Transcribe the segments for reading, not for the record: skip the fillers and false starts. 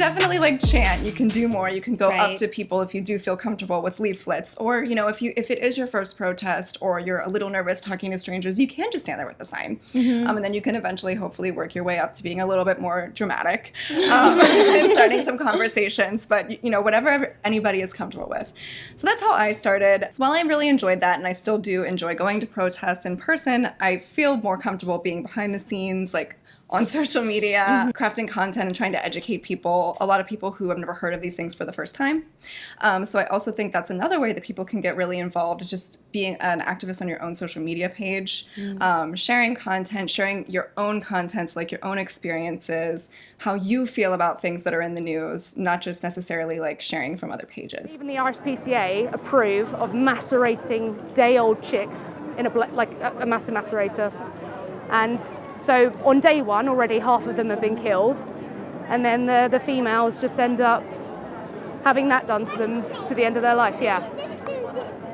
definitely like chant, you can do more, you can go Right. up to people if you do feel comfortable with leaflets, or you know, if it is your first protest or you're a little nervous talking to strangers, you can just stand there with a sign. And then you can eventually hopefully work your way up to being a little bit more dramatic and starting some conversations, but you know, whatever anybody is comfortable with. So that's how I started. So while I really enjoyed that, and I still do enjoy going to protests in person, I feel more comfortable being behind the scenes, like on social media, crafting content and trying to educate people, a lot of people who have never heard of these things for the first time. So I also think that's another way that people can get really involved, is just being an activist on your own social media page, sharing content, sharing your own contents, like your own experiences, how you feel about things that are in the news, not just necessarily like sharing from other pages. Even the RSPCA approve of macerating day-old chicks in a massive macerator. And so on day one, already half of them have been killed, and then the females just end up having that done to them to the end of their life. Yeah,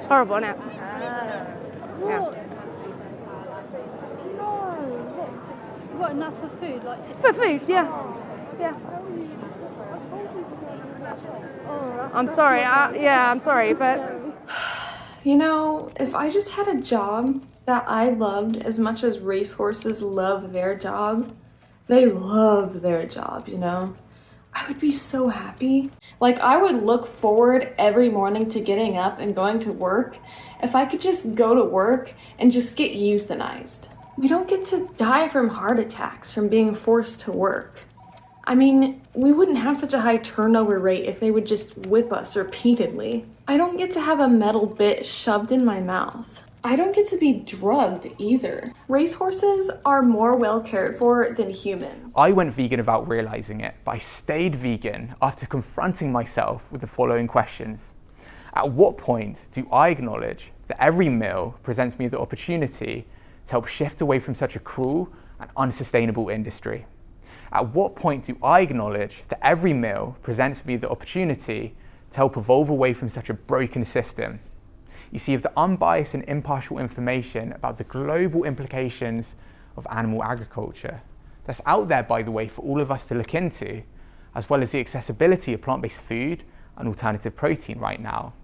horrible, isn't it? Yeah. What, and that's for food? Like For food, yeah. Yeah. I'm sorry. I'm sorry, but You know, if I just had a job that I loved as much as racehorses love their job, they love their job, you know, I would be so happy. Like, I would look forward every morning to getting up and going to work if I could just go to work and just get euthanized. We don't get to die from heart attacks from being forced to work. I mean, we wouldn't have such a high turnover rate if they would just whip us repeatedly. I don't get to have a metal bit shoved in my mouth. I don't get to be drugged either. Racehorses are more well cared for than humans. I went vegan without realizing it, but I stayed vegan after confronting myself with the following questions. At what point do I acknowledge that every meal presents me the opportunity to help shift away from such a cruel and unsustainable industry? At what point do I acknowledge that every meal presents me the opportunity to help evolve away from such a broken system? You see, if the unbiased and impartial information about the global implications of animal agriculture that's out there, by the way, for all of us to look into, as well as the accessibility of plant-based food and alternative protein right now,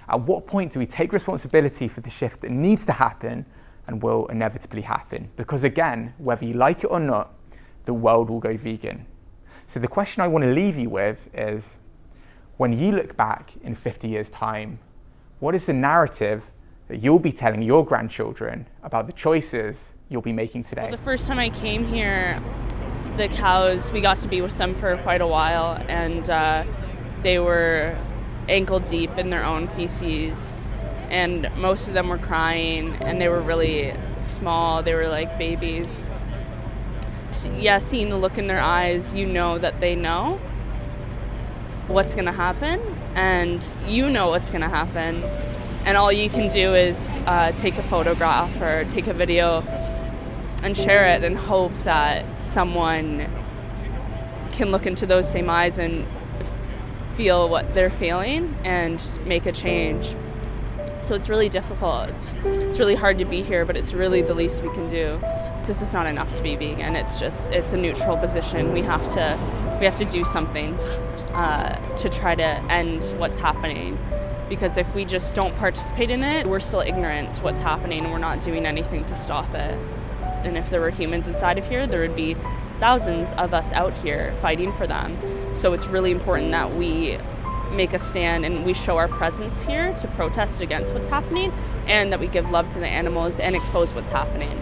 at what point do we take responsibility for the shift that needs to happen and will inevitably happen? Because again, whether you like it or not, the world will go vegan. So the question I want to leave you with is, when you look back in 50 years' time, what is the narrative that you'll be telling your grandchildren about the choices you'll be making today? Well, the first time I came here, the cows, we got to be with them for quite a while, and they were ankle deep in their own feces, and most of them were crying, and they were really small. They were like babies. Yeah, seeing the look in their eyes, you know that they know what's going to happen, and you know what's going to happen, and all you can do is take a photograph or take a video and share it and hope that someone can look into those same eyes and feel what they're feeling and make a change. So it's really difficult. It's really hard to be here, but it's really the least we can do. This is not enough to be vegan. It's a neutral position. We have to do something to try to end what's happening. Because if we just don't participate in it, we're still ignorant to what's happening and we're not doing anything to stop it. And if there were humans inside of here, there would be thousands of us out here fighting for them. So it's really important that we make a stand and we show our presence here to protest against what's happening, and that we give love to the animals and expose what's happening.